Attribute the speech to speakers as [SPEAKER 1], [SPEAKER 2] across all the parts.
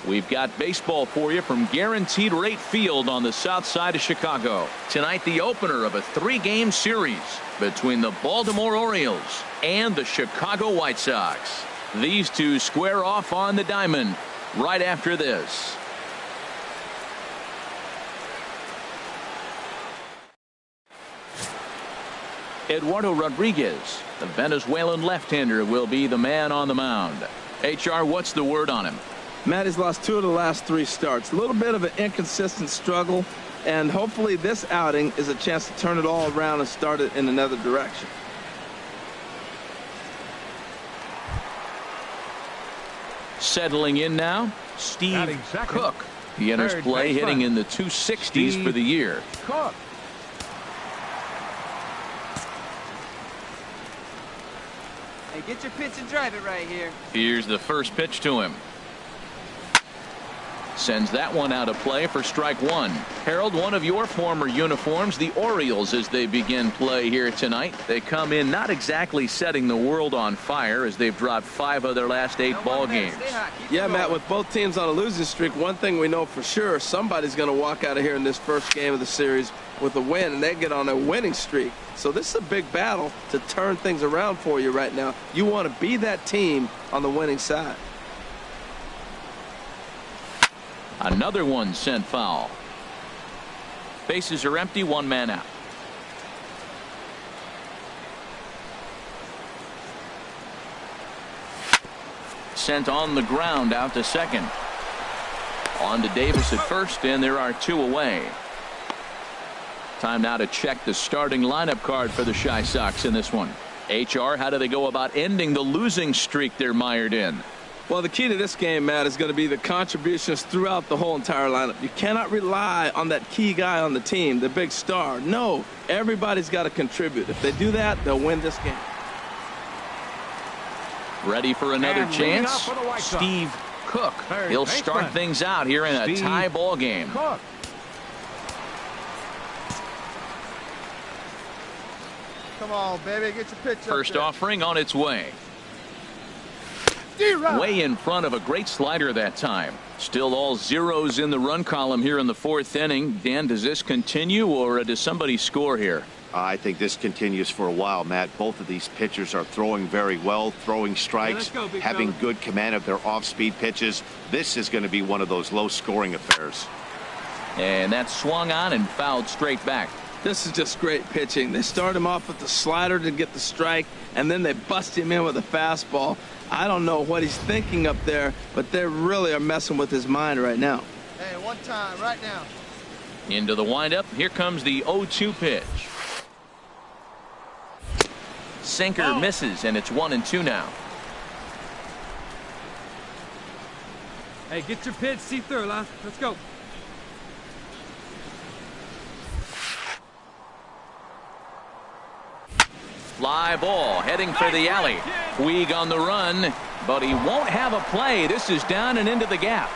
[SPEAKER 1] We've got baseball for you from Guaranteed Rate Field on the south side of Chicago. Tonight, the opener of a 3-game series between the Baltimore Orioles and the Chicago White Sox. These two square off on the diamond right after this. Eduardo Rodriguez, the Venezuelan left-hander, will be the man on the mound. HR, what's the word on him?
[SPEAKER 2] Matt, he's lost 2 of the last 3 starts. A little bit of an inconsistent struggle, and hopefully this outing is a chance to turn it all around and start it in another direction.
[SPEAKER 1] Settling in now, Steve Cook. He enters play hitting in the 260s for the year.
[SPEAKER 3] Cook.
[SPEAKER 4] Hey, get your pitch and drive it right here.
[SPEAKER 1] Here's the first pitch to him. Sends that one out of play for strike 1. Harold, one of your former uniforms, the Orioles, as they begin play here tonight. They come in not exactly setting the world on fire as they've dropped 5 of their last 8 ball games.
[SPEAKER 2] Yeah, Matt, with both teams on a losing streak, one thing we know for sure, somebody's going to walk out of here in this first game of the series with a win, and they get on a winning streak. So this is a big battle to turn things around for you right now. You want to be that team on the winning side.
[SPEAKER 1] Another one sent foul. Bases are empty, 1 man out. Sent on the ground out to second. On to Davis at first, and there are 2 away. Time now to check the starting lineup card for the Chi Sox in this one. HR, how do they go about ending the losing streak they're mired in?
[SPEAKER 2] Well, the key to this game, Matt, is going to be the contributions throughout the whole entire lineup. You cannot rely on that key guy on the team, the big star. No, everybody's got to contribute. If they do that, they'll win this game.
[SPEAKER 1] Ready for another chance? Steve Cook. He'll start things out here in a tie ball game.
[SPEAKER 3] Cook.
[SPEAKER 4] Come on, baby, get your pitch up
[SPEAKER 1] First
[SPEAKER 4] there.
[SPEAKER 1] offering on its way. Way in front of a great slider that time. Still all zeros in the run column here in the 4th inning. Dan, does this continue, or does somebody score here?
[SPEAKER 5] I think this continues for a while, Matt. Both of these pitchers are throwing very well, throwing strikes, having good command of their off-speed pitches. This is going to be one of those low-scoring affairs.
[SPEAKER 1] And that's swung on and fouled straight back.
[SPEAKER 2] This is just great pitching. They start him off with the slider to get the strike, and then they bust him in with a fastball. I don't know what he's thinking up there, but they really are messing with his mind right now.
[SPEAKER 4] Hey, one time, right now.
[SPEAKER 1] Into the windup. Here comes the 0-2 pitch. Sinker misses, and it's 1-2 now.
[SPEAKER 3] Hey, get your pitch, see through, Lance. Let's go.
[SPEAKER 1] Fly ball heading for the alley. Puig on the run, but he won't have a play. This is down and into the gap.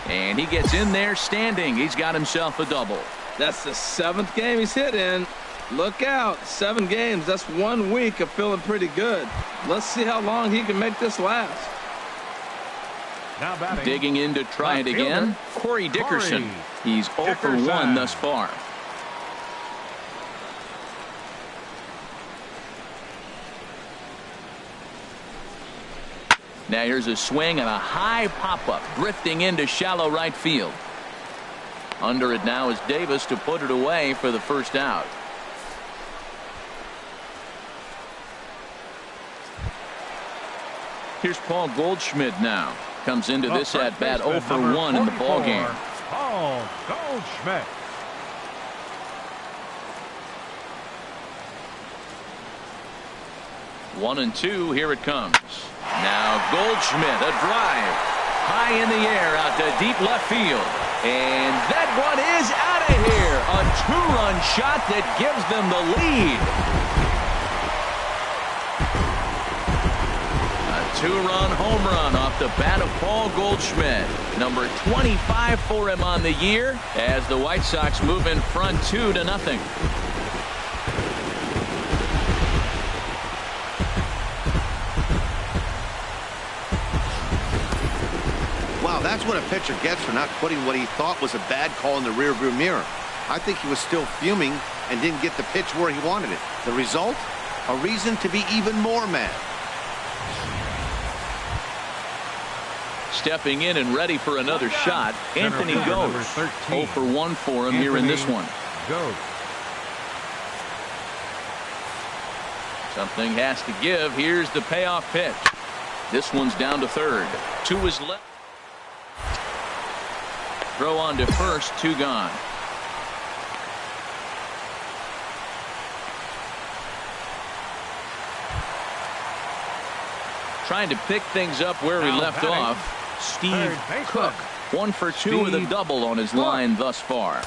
[SPEAKER 1] And he gets in there standing. He's got himself a double.
[SPEAKER 2] That's the 7th game he's hit in. Look out. 7 games. That's 1 week of feeling pretty good. Let's see how long he can make this last.
[SPEAKER 3] Now batting.
[SPEAKER 1] Digging in to try it again. Corey Dickerson. He's 0 for 1 thus far. Now here's a swing and a high pop-up drifting into shallow right field. Under it now is Davis to put it away for the first out. Here's Paul Goldschmidt now. Comes into this at bat 0 for 1 in the ball game.
[SPEAKER 3] Paul Goldschmidt.
[SPEAKER 1] One and two. Here it comes. Now Goldschmidt, a drive high in the air out to deep left field. And that one is out of here. A 2-run shot that gives them the lead. A 2-run home run off the bat of Paul Goldschmidt. Number 25 for him on the year as the White Sox move in front 2-0.
[SPEAKER 5] that's what a pitcher gets for not putting what he thought was a bad call in the rearview mirror. I think he was still fuming and didn't get the pitch where he wanted it. The result? A reason to be even more mad.
[SPEAKER 1] Stepping in and ready for another shot, Anthony goes. 0 for 1 for him here in this one.
[SPEAKER 3] Go.
[SPEAKER 1] Something has to give. Here's the payoff pitch. This one's down to third. 2 is left. Throw on to first, 2 gone. Trying to pick things up where he left off. Steve Cook, 1 for 2 with a double on his line thus far.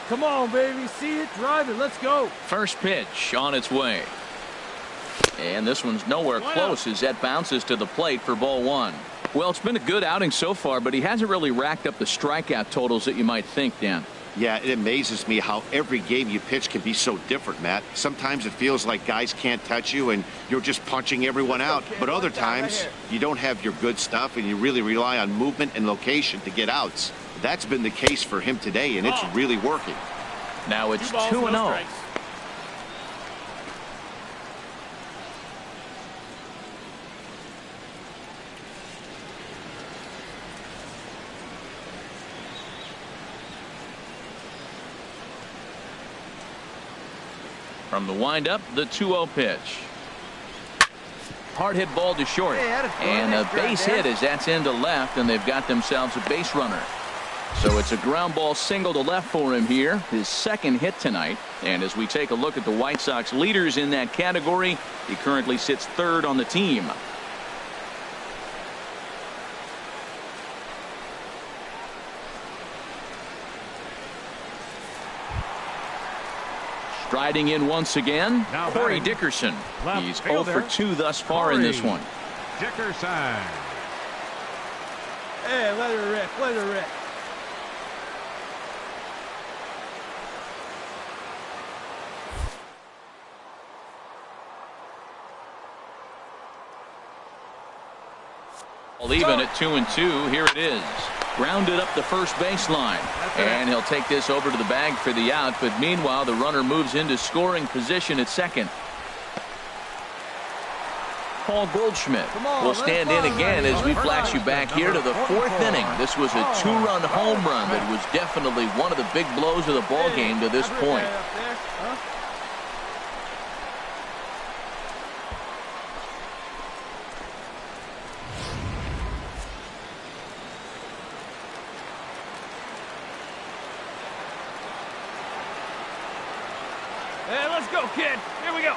[SPEAKER 3] Come on, baby. See it, drive it. Let's go.
[SPEAKER 1] First pitch on its way. And this one's nowhere close as that bounces to the plate for ball 1. Well, it's been a good outing so far, but he hasn't really racked up the strikeout totals that you might think, Dan.
[SPEAKER 5] Yeah, it amazes me how every game you pitch can be so different, Matt. Sometimes it feels like guys can't touch you and you're just punching everyone out. But other times you don't have your good stuff and you really rely on movement and location to get outs. That's been the case for him today, and it's really working.
[SPEAKER 1] Now it's 2-0. From the windup, the 2-0 pitch. Hard hit ball to short. And a base hit as that's into left, and they've got themselves a base runner. So it's a ground ball single to left for him here, his second hit tonight. And as we take a look at the White Sox leaders in that category, he currently sits third on the team. Striding in once again, Corey Dickerson. He's 0 for 2 thus far in this one.
[SPEAKER 3] Dickerson. Hey, let her rip, let her rip.
[SPEAKER 1] Even at 2-2, here it is. Grounded up the first baseline. And he'll take this over to the bag for the out. But meanwhile, the runner moves into scoring position at second. Paul Goldschmidt will stand in again as we flash you back here to the 4th inning. This was a 2-run home run that was definitely one of the big blows of the ball game to this point.
[SPEAKER 3] Hey, let's go, kid. Here we go.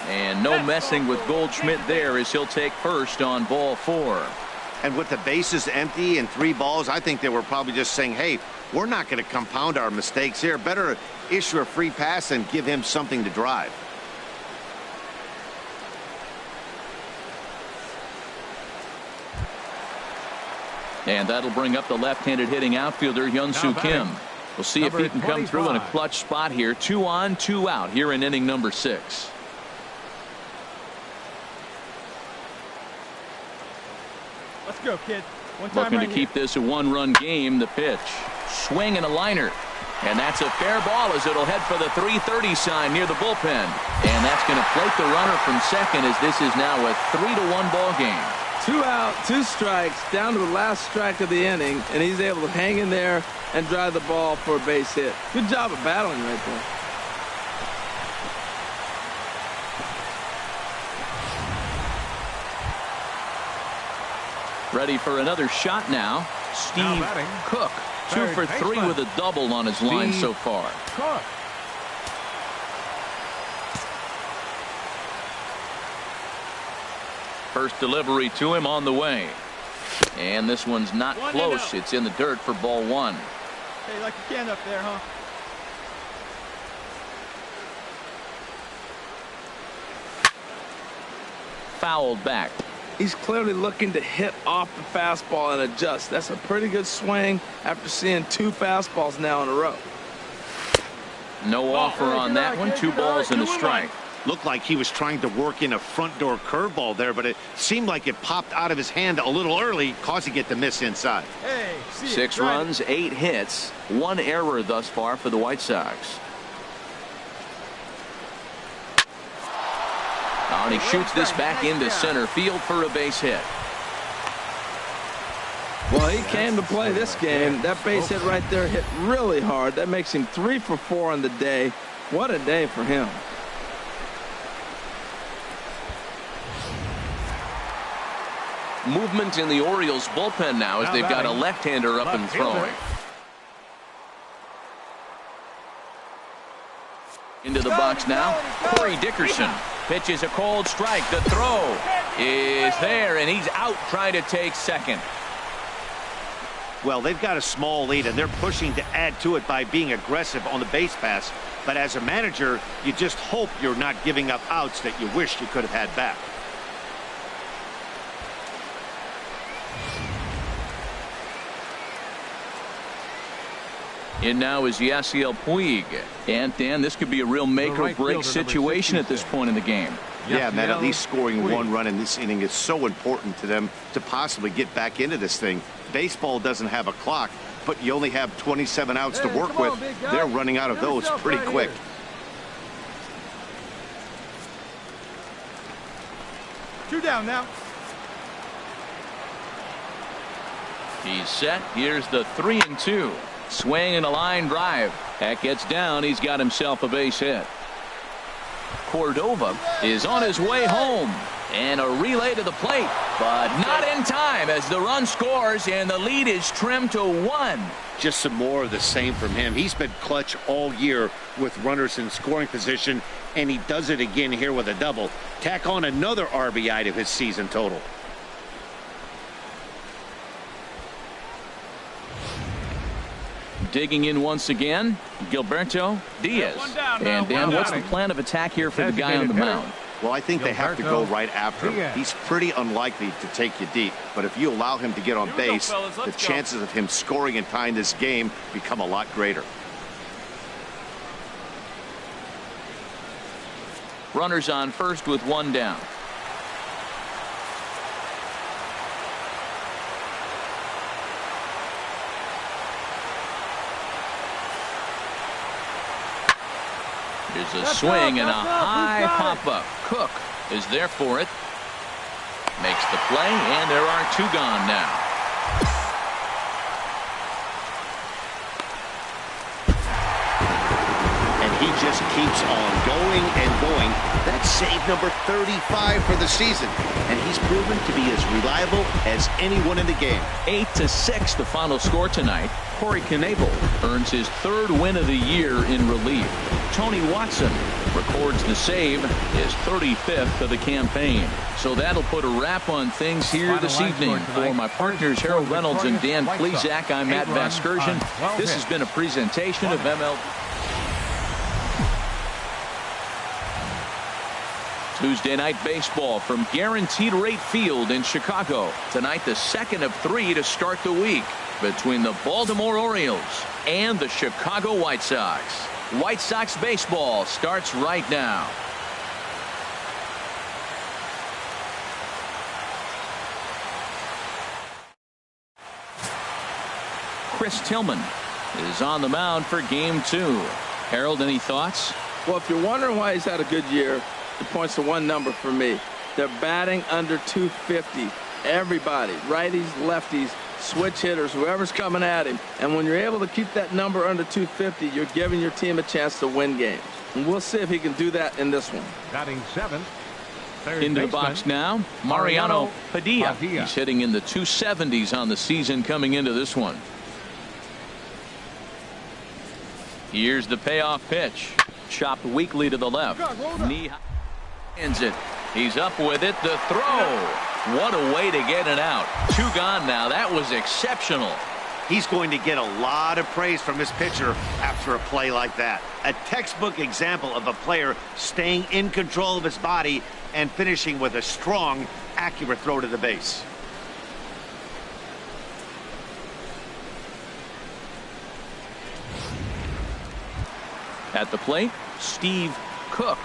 [SPEAKER 1] And no messing with Goldschmidt there as he'll take first on ball 4.
[SPEAKER 5] And with the bases empty and 3 balls, I think they were probably just saying, hey, we're not going to compound our mistakes here. Better issue a free pass and give him something to drive.
[SPEAKER 1] And that'll bring up the left-handed hitting outfielder Hyun-Soo Kim. We'll see if he can come through in a clutch spot here. 2 on, 2 out here in inning number 6.
[SPEAKER 3] Let's go, kid.
[SPEAKER 1] Looking to keep this a 1-run game. The pitch. Swing and a liner. And that's a fair ball as it'll head for the 3:30 sign near the bullpen. And that's going to plate the runner from second as this is now a 3-1 ball game.
[SPEAKER 2] 2 out, 2 strikes, down to the last strike of the inning, and he's able to hang in there and drive the ball for a base hit. Good job of battling right there.
[SPEAKER 1] Ready for another shot now. Steve Cook, 2 for 3 with a double on his line so far.
[SPEAKER 3] Cook.
[SPEAKER 1] First delivery to him on the way. And this one's not close. It's in the dirt for ball 1.
[SPEAKER 3] Hey, like you can up there, huh?
[SPEAKER 1] Fouled back.
[SPEAKER 2] He's clearly looking to hit off the fastball and adjust. That's a pretty good swing after seeing 2 fastballs now in a row.
[SPEAKER 1] No offer on that one. 2 balls and a strike.
[SPEAKER 5] Looked like he was trying to work in a front door curveball there, but it seemed like it popped out of his hand a little early, causing it to miss inside.
[SPEAKER 3] Hey,
[SPEAKER 1] 6 runs, 8 hits, 1 error thus far for the White Sox. And he shoots this back into center field for a base hit.
[SPEAKER 2] Well, he came to play this game. That base hit right there hit really hard. That makes him 3 for 4 on the day. What a day for him.
[SPEAKER 1] Movement in the Orioles bullpen now as they've got a left-hander up and throwing. Into the box now, Corey Dickerson pitches a cold strike. The throw is there, and he's out trying to take second.
[SPEAKER 5] Well, they've got a small lead, and they're pushing to add to it by being aggressive on the base pass. But as a manager, you just hope you're not giving up outs that you wish you could have had back.
[SPEAKER 1] In now is Yasiel Puig. And, Dan, this could be a real make-or-break situation at this point in the game.
[SPEAKER 5] Yeah, man, at least scoring 1 run in this inning is so important to them to possibly get back into this thing. Baseball doesn't have a clock, but you only have 27 outs to work with. They're running out of those pretty quick.
[SPEAKER 3] Two down now.
[SPEAKER 1] He's set. Here's the 3-2. Swing and a line drive. That gets down. He's got himself a base hit. Cordova is on his way home. And a relay to the plate, but not in time as the run scores and the lead is trimmed to 1.
[SPEAKER 5] Just some more of the same from him. He's been clutch all year with runners in scoring position, and he does it again here with a double. Tack on another RBI to his season total.
[SPEAKER 1] Digging in once again, Gilberto Diaz. And Dan, what's the plan of attack here for the guy on the mound?
[SPEAKER 5] Well, I think they have to go right after him. He's pretty unlikely to take you deep, but if you allow him to get on base, the chances of him scoring and tying this game become a lot greater.
[SPEAKER 1] Runners on first with 1 down. There's a swing and a high pop-up. Cook is there for it. Makes the play, and there are 2 gone now.
[SPEAKER 5] And he just keeps on going and going. That's save number 35 for the season. And he's proven to be as reliable as anyone in the game.
[SPEAKER 1] 8-6 the final score tonight. Corey Knebel earns his 3rd win of the year in relief. Tony Watson records the save, his 35th of the campaign. So that'll put a wrap on things here this evening. For my partners Harold Reynolds and Dan Plesac, I'm Matt Vasgersian. This has been a presentation of MLB. Tuesday night baseball from Guaranteed Rate Field in Chicago. Tonight, the 2nd of 3 to start the week between the Baltimore Orioles and the Chicago White Sox. White Sox baseball starts right now. Chris Tillman is on the mound for game 2. Harold, any thoughts?
[SPEAKER 2] Well, if you're wondering why he's had a good year, it points to one number for me. They're batting under 250. Everybody, righties, lefties, switch hitters, whoever's coming at him. And when you're able to keep that number under 250, you're giving your team a chance to win games. And we'll see if he can do that in this one.
[SPEAKER 3] Batting 7th.
[SPEAKER 1] Into the box now, Mariano Padilla. He's hitting in the 270s on the season coming into this one. Here's the payoff pitch. Chopped weakly to the left. Knee ends it. He's up with it. The throw. What a way to get it out. 2 gone now. That was exceptional.
[SPEAKER 5] He's going to get a lot of praise from his pitcher after a play like that. A textbook example of a player staying in control of his body and finishing with a strong, accurate throw to the base.
[SPEAKER 1] At the plate, Steve Cook.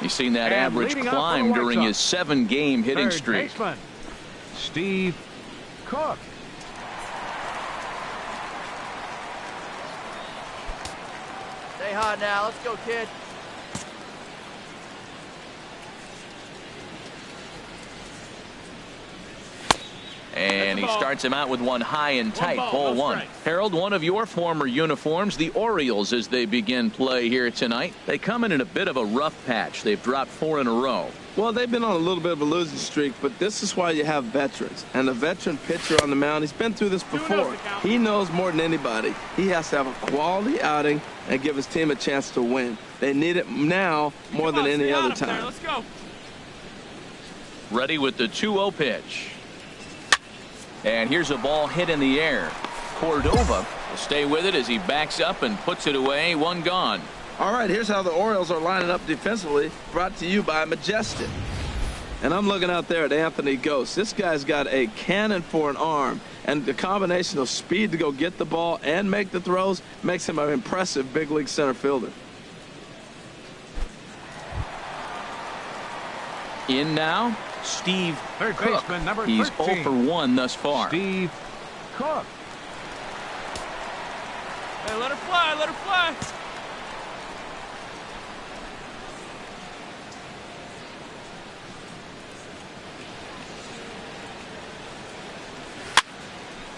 [SPEAKER 1] He's seen that
[SPEAKER 3] And
[SPEAKER 1] average
[SPEAKER 3] leading off
[SPEAKER 1] climb
[SPEAKER 3] for the White
[SPEAKER 1] during his
[SPEAKER 3] Sox,
[SPEAKER 1] 7-game hitting
[SPEAKER 3] third
[SPEAKER 1] streak.
[SPEAKER 3] baseman, Steve Cook.
[SPEAKER 4] Stay hot now. Let's go, kid.
[SPEAKER 1] And he starts him out with one high and tight, ball one. Harold, one of your former uniforms, the Orioles, as they begin play here tonight. They come in a bit of a rough patch. They've dropped 4 in a row.
[SPEAKER 2] Well, they've been on a little bit of a losing streak, but this is why you have veterans. And a veteran pitcher on the mound, he's been through this before. He knows more than anybody. He has to have a quality outing and give his team a chance to win. They need it now more than any other time.
[SPEAKER 3] Let's go.
[SPEAKER 1] Ready with the 2-0 pitch. And here's a ball hit in the air. Cordova will stay with it as he backs up and puts it away. One gone.
[SPEAKER 2] All right, here's how the Orioles are lining up defensively, brought to you by Majestic. And I'm looking out there at Anthony Ghost. This guy's got a cannon for an arm, and the combination of speed to go get the ball and make the throws makes him an impressive big league center fielder.
[SPEAKER 1] In now, Steve
[SPEAKER 3] Third
[SPEAKER 1] Cook.
[SPEAKER 3] baseman, number
[SPEAKER 1] He's
[SPEAKER 3] 13.
[SPEAKER 1] 0 for 1 thus far.
[SPEAKER 3] Steve Cook.
[SPEAKER 4] Hey, let her fly. Let her fly.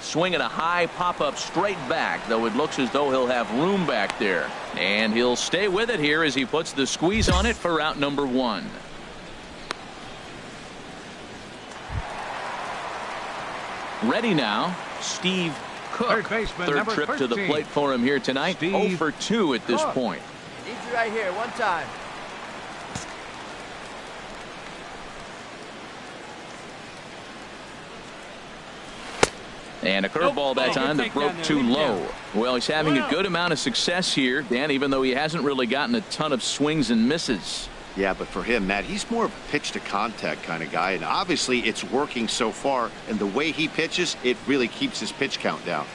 [SPEAKER 1] Swinging a high pop-up straight back, though it looks as though he'll have room back there. And he'll stay with it here as he puts the squeeze on it for out number 1. Ready now, Steve Cook.
[SPEAKER 3] Third baseman,
[SPEAKER 1] Third
[SPEAKER 3] number
[SPEAKER 1] trip
[SPEAKER 3] 13.
[SPEAKER 1] to the plate for him here tonight.
[SPEAKER 3] Steve
[SPEAKER 1] 0 for 2 at this
[SPEAKER 3] Cook.
[SPEAKER 1] point.
[SPEAKER 4] Need you right here. One time.
[SPEAKER 1] And a curveball that time that broke too low. Well, he's having a good amount of success here, Dan, even though he hasn't really gotten a ton of swings and misses.
[SPEAKER 5] Yeah, but for him, Matt, he's more of a pitch-to-contact kind of guy, and obviously it's working so far, and the way he pitches, it really keeps his pitch count down.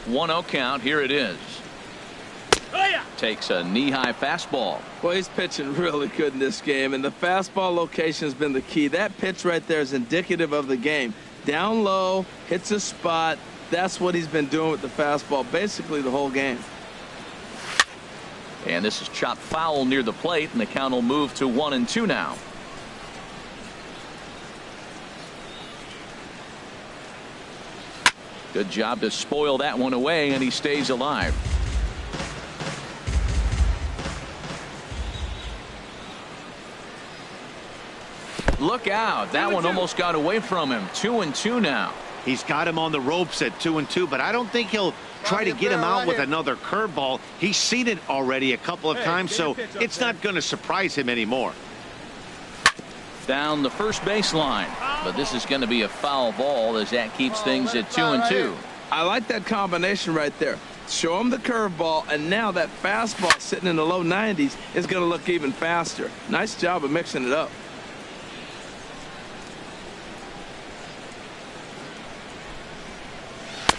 [SPEAKER 1] 1-0 count. Here it is. Takes a knee-high fastball.
[SPEAKER 2] Well, he's pitching really good in this game, and the fastball location has been the key. That pitch right there is indicative of the game. Down low, hits a spot. That's what he's been doing with the fastball basically the whole game.
[SPEAKER 1] And this is chopped foul near the plate, and the count will move to 1-2 now. Good job to spoil that one away, and he stays alive. Look out. That one almost got away from him. 2-2 now.
[SPEAKER 5] He's got him on the ropes at 2-2, but I don't think he'll try to get him out with another curveball. He's seen it already a couple of times, so it's not going to surprise him anymore.
[SPEAKER 1] Down the first baseline, but this is going to be a foul ball as that keeps things at 2-2.
[SPEAKER 2] I like that combination right there. Show him the curveball, and now that fastball sitting in the low 90s is going to look even faster. Nice job of mixing it up.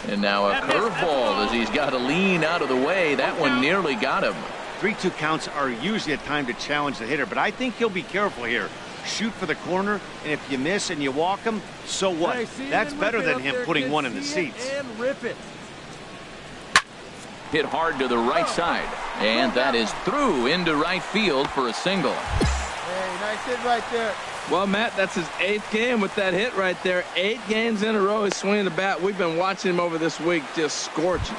[SPEAKER 1] And now a curveball as he's got to lean out of the way. That one nearly got him.
[SPEAKER 5] 3-2 counts are usually a time to challenge the hitter, but I think he'll be careful here. Shoot for the corner, and if you miss and you walk him, so what? That's better than him putting one in the seats.
[SPEAKER 4] And rip it.
[SPEAKER 1] Hit hard to the right side, and that is through into right field for a single.
[SPEAKER 4] Hey, nice hit right there.
[SPEAKER 2] Well, Matt, that's his 8th game with that hit right there. 8 games in a row he's swinging the bat. We've been watching him over this week just scorching.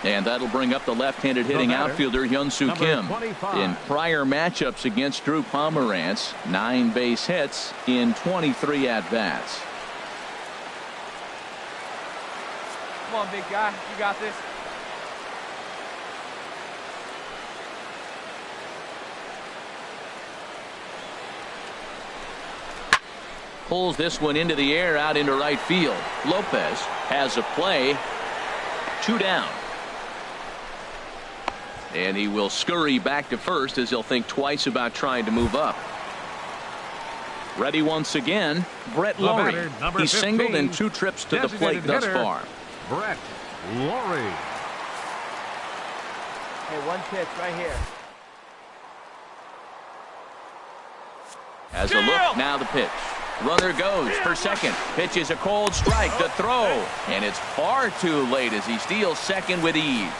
[SPEAKER 1] And that'll bring up the left-handed hitting outfielder Hyun-Soo Kim.
[SPEAKER 3] 25.
[SPEAKER 1] In prior matchups against Drew Pomerantz, 9 base hits in 23 at-bats.
[SPEAKER 4] Come on, big guy. You got this.
[SPEAKER 1] Pulls this one into the air out into right field. Lopez has a play. 2 down. And he will scurry back to first as he'll think twice about trying to move up. Ready once again, Brett Lawrie.
[SPEAKER 3] batter, number
[SPEAKER 1] He's singled
[SPEAKER 3] 15,
[SPEAKER 1] in 2 trips to the plate
[SPEAKER 3] designated
[SPEAKER 1] thus
[SPEAKER 3] hitter,
[SPEAKER 1] far.
[SPEAKER 3] Brett Lawrie.
[SPEAKER 4] Hey, one pitch right here.
[SPEAKER 1] As a look, now the pitch. Runner goes for second. Pitch is a cold strike. The throw. And it's far too late as he steals second with ease.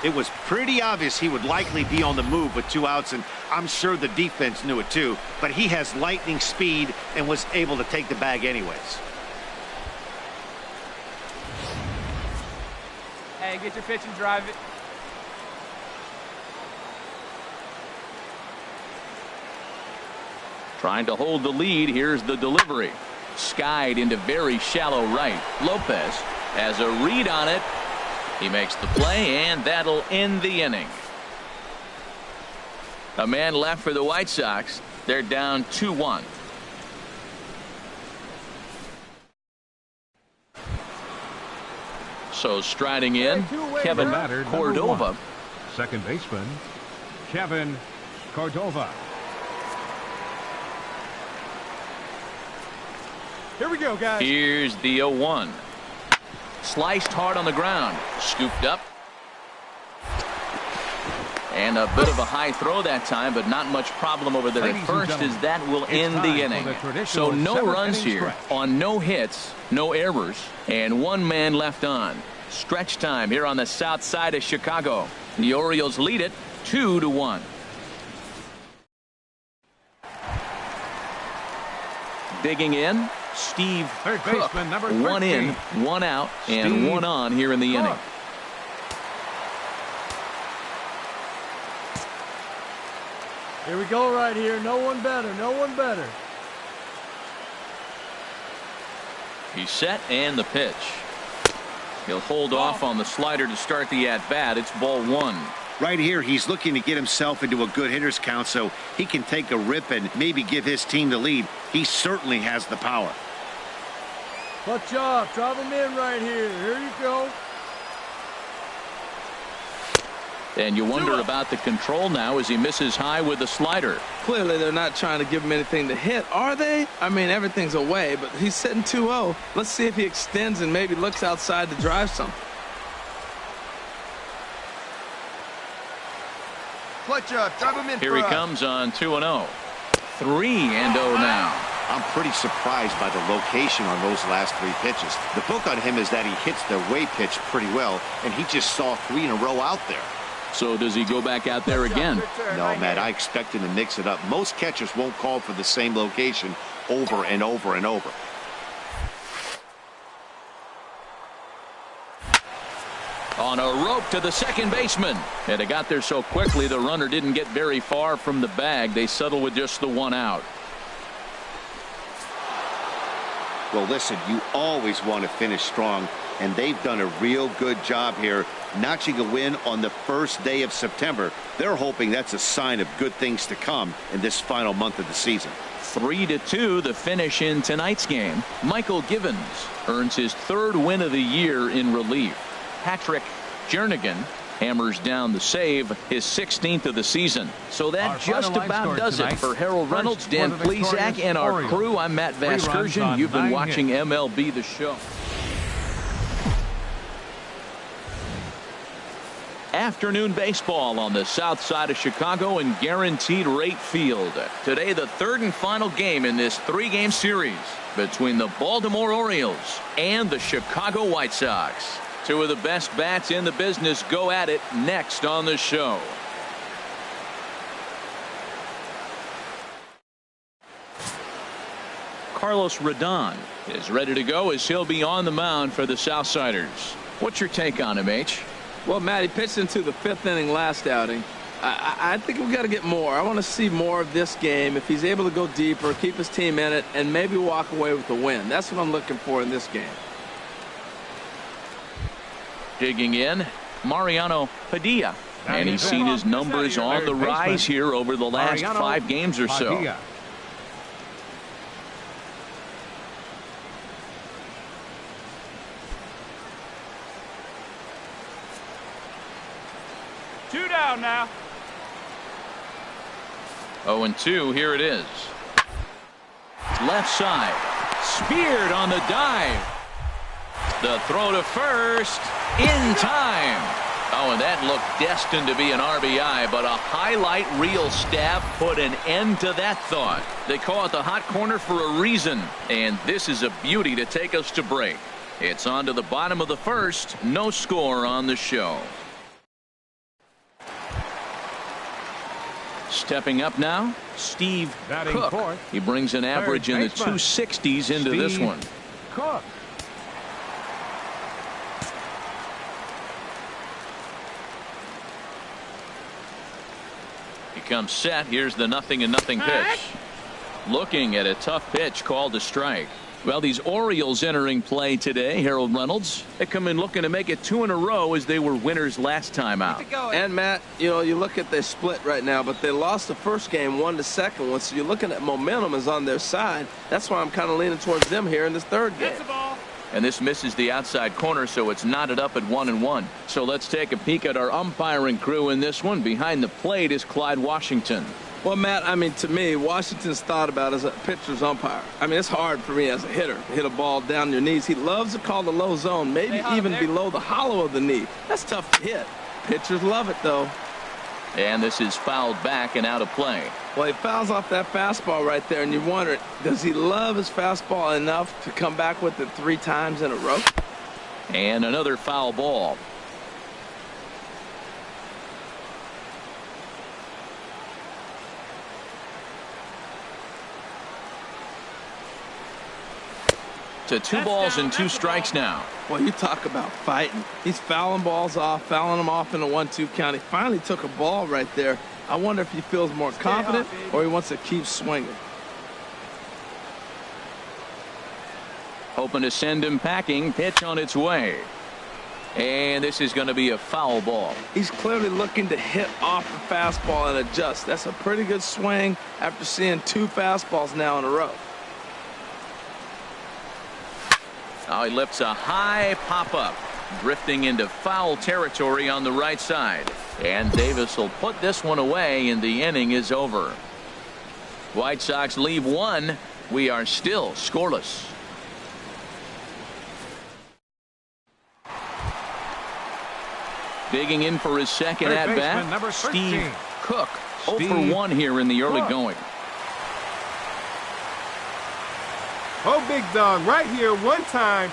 [SPEAKER 5] It was pretty obvious he would likely be on the move with 2 outs, and I'm sure the defense knew it too. But he has lightning speed and was able to take the bag anyways.
[SPEAKER 4] Hey, get your pitch and drive it.
[SPEAKER 1] Trying to hold the lead. Here's the delivery. Skied into very shallow right. Lopez has a read on it. He makes the play, and that'll end the inning. A man left for the White Sox. They're down 2-1. So striding in, Kevin Cordova.
[SPEAKER 6] Second baseman, Kevin Cordova.
[SPEAKER 3] Here we go, guys.
[SPEAKER 1] Here's the 0-1. Sliced hard on the ground. Scooped up. And a bit of a high throw that time, but not much problem over there at first, as that will end the inning. So no runs here on no hits, no errors, and 1 man left on. Stretch time here on the south side of Chicago. The Orioles lead it 2-1. Digging in, Steve Cook. 1 in, 1 out, and 1 on here in the inning.
[SPEAKER 3] Here we go right here. No one better. No one better.
[SPEAKER 1] He's set, and the pitch. He'll hold off on the slider to start the at-bat. It's ball 1.
[SPEAKER 5] Right here, he's looking to get himself into a good hitter's count so he can take a rip and maybe give his team the lead. He certainly has the power.
[SPEAKER 3] Clutch off. Drive him in right here. Here you go.
[SPEAKER 1] And you wonder about the control now as he misses high with the slider.
[SPEAKER 2] Clearly, they're not trying to give him anything to hit, are they? I mean, everything's away, but he's sitting 2-0. Let's see if he extends and maybe looks outside to drive something.
[SPEAKER 4] Clutch up. Drive him in.
[SPEAKER 1] Here he comes on 2-0. 3-0 now.
[SPEAKER 5] I'm pretty surprised by the location on those last 3 pitches. The book on him is that he hits the away pitch pretty well, and he just saw 3 in a row out there.
[SPEAKER 1] So does he go back out there again?
[SPEAKER 5] No, Matt, I expect him to mix it up. Most catchers won't call for the same location over and over and over.
[SPEAKER 1] On a rope to the second baseman. And it got there so quickly the runner didn't get very far from the bag. They settle with just the 1 out.
[SPEAKER 5] Well, listen, you always want to finish strong, and they've done a real good job here notching a win on the first day of September. They're hoping that's a sign of good things to come in this final month of the season.
[SPEAKER 1] 3-2 the finish in tonight's game. Michael Givens earns his 3rd win of the year in relief. Patrick Jernigan hammers down the save, his 16th of the season. So that just about does it for Harold Reynolds, Dan Plesac, and our crew. I'm Matt Vasgersian. You've been watching MLB The Show. Afternoon baseball on the south side of Chicago and Guaranteed Rate Field. Today, the 3rd and final game in this 3-game series between the Baltimore Orioles and the Chicago White Sox. 2 of the best bats in the business go at it next on the show. Carlos Rodon is ready to go as he'll be on the mound for the Southsiders. What's your take on him, H?
[SPEAKER 2] Well, Matt, he pitched into the 5th inning last outing. I think we've got to get more. I want to see more of this game. If he's able to go deeper, keep his team in it, and maybe walk away with the win. That's what I'm looking for in this game.
[SPEAKER 1] Digging in, Mariano Padilla. And he's seen his numbers on the rise here over the last 5 games or so.
[SPEAKER 4] Two down now.
[SPEAKER 1] 0-2, here it is. Left side, speared on the dive. The throw to first, in time. and that looked destined to be an RBI, but a highlight reel stab put an end to that thought. They call it the hot corner for a reason, and this is a beauty to take us to break. It's on to the bottom of the first. No score on the show. Stepping up now, Steve Cook. He brings an average in the 260s into this one.
[SPEAKER 6] Cook.
[SPEAKER 1] He comes set. Here's the 0-0 pitch. Looking at a tough pitch called a strike. Well, these Orioles entering play today, Harold Reynolds. They come in looking to make it 2 in a row as they were winners last time out.
[SPEAKER 2] And, Matt, you know, you look at their split right now, but they lost the first game, won the second one, so you're looking at momentum is on their side. That's why I'm kind of leaning towards them here in this third game.
[SPEAKER 1] And this misses the outside corner, so it's knotted up at 1-1. So let's take a peek at our umpiring crew in this one. Behind the plate is Clyde Washington.
[SPEAKER 2] Well, Matt, I mean, to me, Washington's thought about as a pitcher's umpire. I mean, it's hard for me as a hitter to hit a ball down your knees. He loves to call the low zone, maybe even below the hollow of the knee. That's tough to hit. Pitchers love it, though.
[SPEAKER 1] And this is fouled back and out of play.
[SPEAKER 2] Well, he fouls off that fastball right there, and you wonder, does he love his fastball enough to come back with it 3 times in a row?
[SPEAKER 1] And another foul ball. To 2 balls and 2 strikes now.
[SPEAKER 2] Well, you talk about fighting. He's fouling balls off, fouling them off in a 1-2 count. He finally took a ball right there. I wonder if he feels more confident or he wants to keep swinging.
[SPEAKER 1] Hoping to send him packing. Pitch on its way. And this is going to be a foul ball.
[SPEAKER 2] He's clearly looking to hit off the fastball and adjust. That's a pretty good swing after seeing 2 fastballs now in a row.
[SPEAKER 1] Now he lifts a high pop-up, drifting into foul territory on the right side. And Davis will put this one away, and the inning is over. White Sox leave 1. We are still scoreless. Digging in for his second at-bat, Steve Cook. 0 for 1 here in the early going.
[SPEAKER 3] Oh, big dog, right here, one time.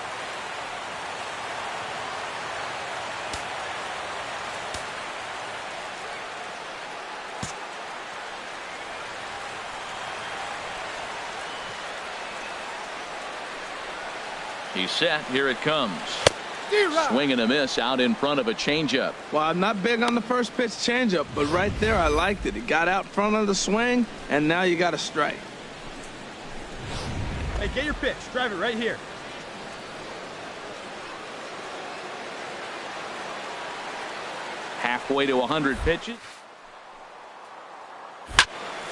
[SPEAKER 1] He's set. Here it comes. Swing and a miss out in front of a changeup.
[SPEAKER 2] Well, I'm not big on the first pitch changeup, but right there I liked it. It got out front of the swing, and now you got a strike.
[SPEAKER 3] Hey, get your pitch. Drive it right here.
[SPEAKER 1] Halfway to 100 pitches.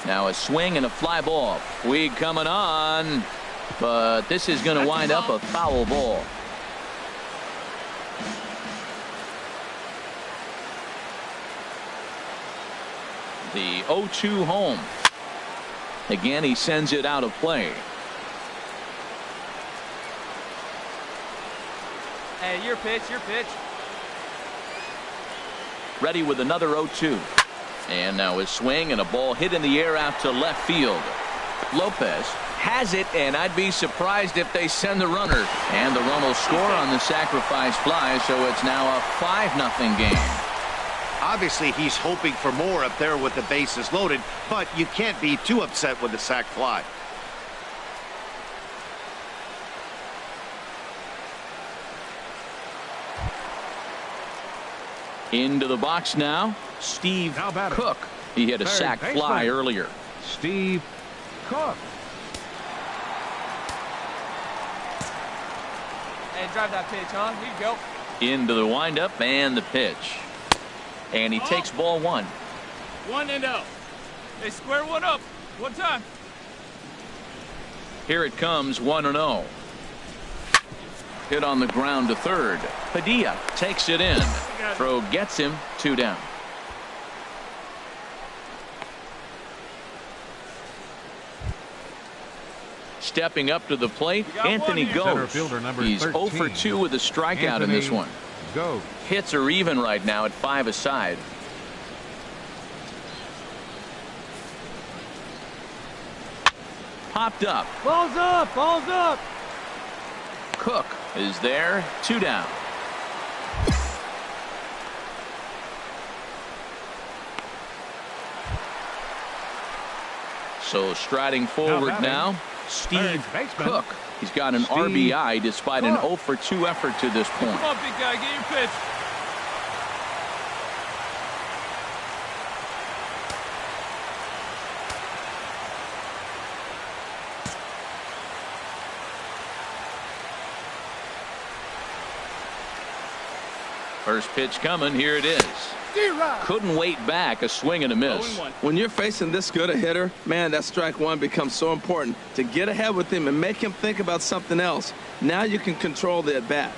[SPEAKER 1] Now a swing and a fly ball. Weed coming on, but this is going to wind up a foul ball. The 0-2 home. Again, he sends it out of play.
[SPEAKER 4] Hey, your pitch, your pitch.
[SPEAKER 1] Ready with another 0-2. And now a swing and a ball hit in the air out to left field. Lopez has it, and I'd be surprised if they send the runner. And the run will score on the sacrifice fly, so it's now a 5-0 game.
[SPEAKER 5] Obviously, he's hoping for more up there with the bases loaded, but you can't be too upset with the sac fly.
[SPEAKER 1] Into the box now, Steve Cook. He hit a sac fly earlier.
[SPEAKER 6] Steve Cook.
[SPEAKER 4] Hey, drive that pitch, huh? Here you go.
[SPEAKER 1] Into the windup and the pitch. And he takes ball 1.
[SPEAKER 4] 1-0. Hey, square one up. One time.
[SPEAKER 1] Here it comes, 1-0. Hit on the ground to third. Padilla takes it in. Throw gets him, 2 down. Stepping up to the plate, Anthony goes.
[SPEAKER 6] Fielder number
[SPEAKER 1] He's
[SPEAKER 6] 13.
[SPEAKER 1] 0 for 2 with a strikeout in this one.
[SPEAKER 6] Go.
[SPEAKER 1] Hits are even right now at 5 aside. Popped up.
[SPEAKER 3] Ball's up. Ball's up.
[SPEAKER 1] Cook is there. 2 down. So striding forward now, Steve Cook. He's got an RBI despite an 0 for 2 effort to this point.
[SPEAKER 3] Come on, big guy, get your pitch.
[SPEAKER 1] First pitch coming. Here it is. Couldn't wait back. A swing and a miss.
[SPEAKER 2] When you're facing this good a hitter, man, that strike one becomes so important to get ahead with him and make him think about something else. Now you can control the at-bat.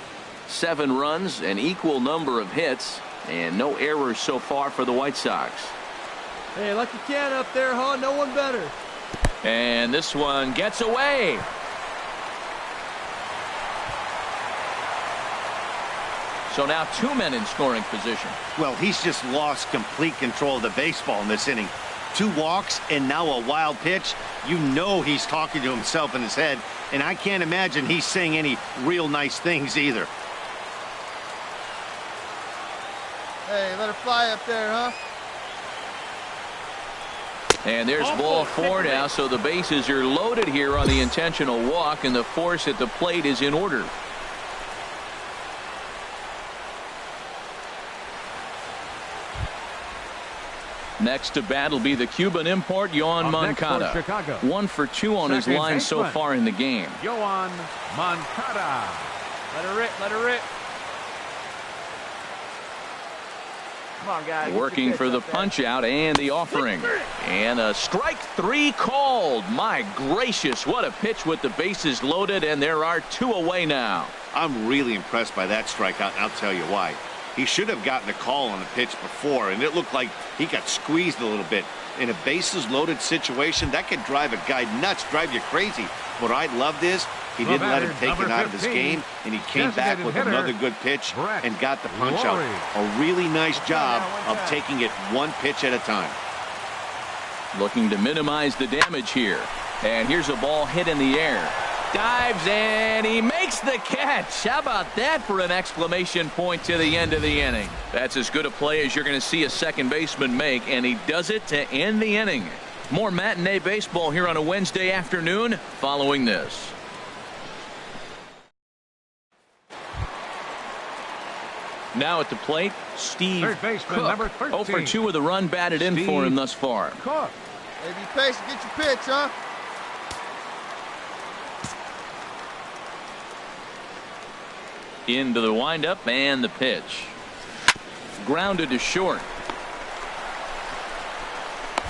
[SPEAKER 1] 7 runs, an equal number of hits, and no errors so far for the White Sox.
[SPEAKER 3] Hey, lucky can up there, huh? No one better.
[SPEAKER 1] And this one gets away. So now 2 men in scoring position.
[SPEAKER 5] Well, he's just lost complete control of the baseball in this inning. 2 walks and now a wild pitch. You know he's talking to himself in his head, and I can't imagine he's saying any real nice things either.
[SPEAKER 4] Hey, let her fly up there, huh?
[SPEAKER 1] And there's ball 4 now, so the bases are loaded here on the intentional walk, and the force at the plate is in order. Next to bat will be the Cuban import, Yoan Moncada. 1 for 2 on his line so far in the game.
[SPEAKER 6] Yoan Moncada.
[SPEAKER 4] Let her rip, let her rip. Come on, guys.
[SPEAKER 1] Working for the punch out and the offering. And a strike 3 called. My gracious, what a pitch with the bases loaded, and there are 2 away now.
[SPEAKER 5] I'm really impressed by that strikeout, and I'll tell you why. He should have gotten a call on the pitch before, and it looked like he got squeezed a little bit. In a bases-loaded situation, that could drive a guy nuts, drive you crazy. What I loved is he didn't let him take it out of his game, and he came back with another good pitch and got the punch out. A really nice job of taking it 1 pitch at a time.
[SPEAKER 1] Looking to minimize the damage here. And here's a ball hit in the air. Dives, and he makes the catch. How about that for an exclamation point to the end of the inning? That's as good a play as you're going to see a second baseman make, and he does it to end the inning. More matinee baseball here on a Wednesday afternoon following this. Now at the plate, Steve Cook. 0 for 2 with a run batted in for him thus far.
[SPEAKER 4] Cook. Hey, be patient. Get your pitch, huh?
[SPEAKER 1] Into the windup and the pitch. Grounded to short.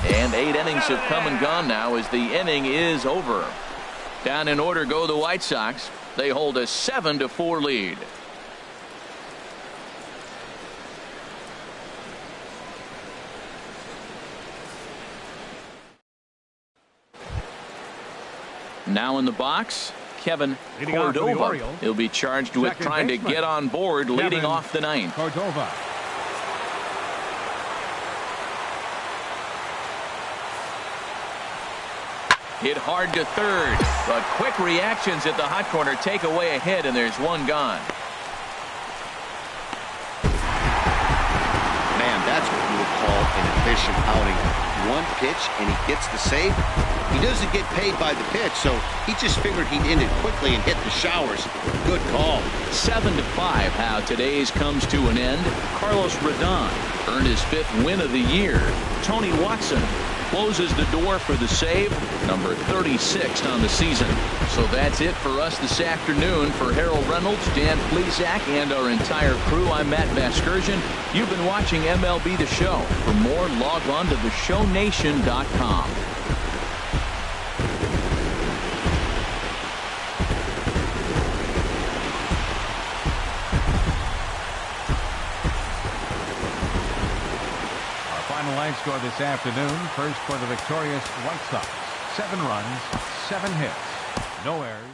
[SPEAKER 1] And 8 innings have come and gone now as the inning is over. Down in order go the White Sox. They hold a 7-4 lead. Now in the box, Kevin Cordova. He'll be charged with trying to get on board leading off the 9th.
[SPEAKER 6] Cordova.
[SPEAKER 1] Hit hard to third, but quick reactions at the hot corner take away a hit, and there's 1 gone.
[SPEAKER 5] Man, that's what you would call an efficient outing. 1 pitch and he gets the save. He doesn't get paid by the pitch, so he just figured he'd end it quickly and hit the showers. Good call.
[SPEAKER 1] 7-5, how today's comes to an end. Carlos Rodon earned his 5th win of the year. Tony Watson closes the door for the save, number 36 on the season. So that's it for us this afternoon. For Harold Reynolds, Dan Plesac, and our entire crew, I'm Matt Vasgersian. You've been watching MLB The Show. For more, log on to theshownation.com.
[SPEAKER 6] Line score this afternoon. First for the victorious White Sox. 7 runs, 7 hits, no errors.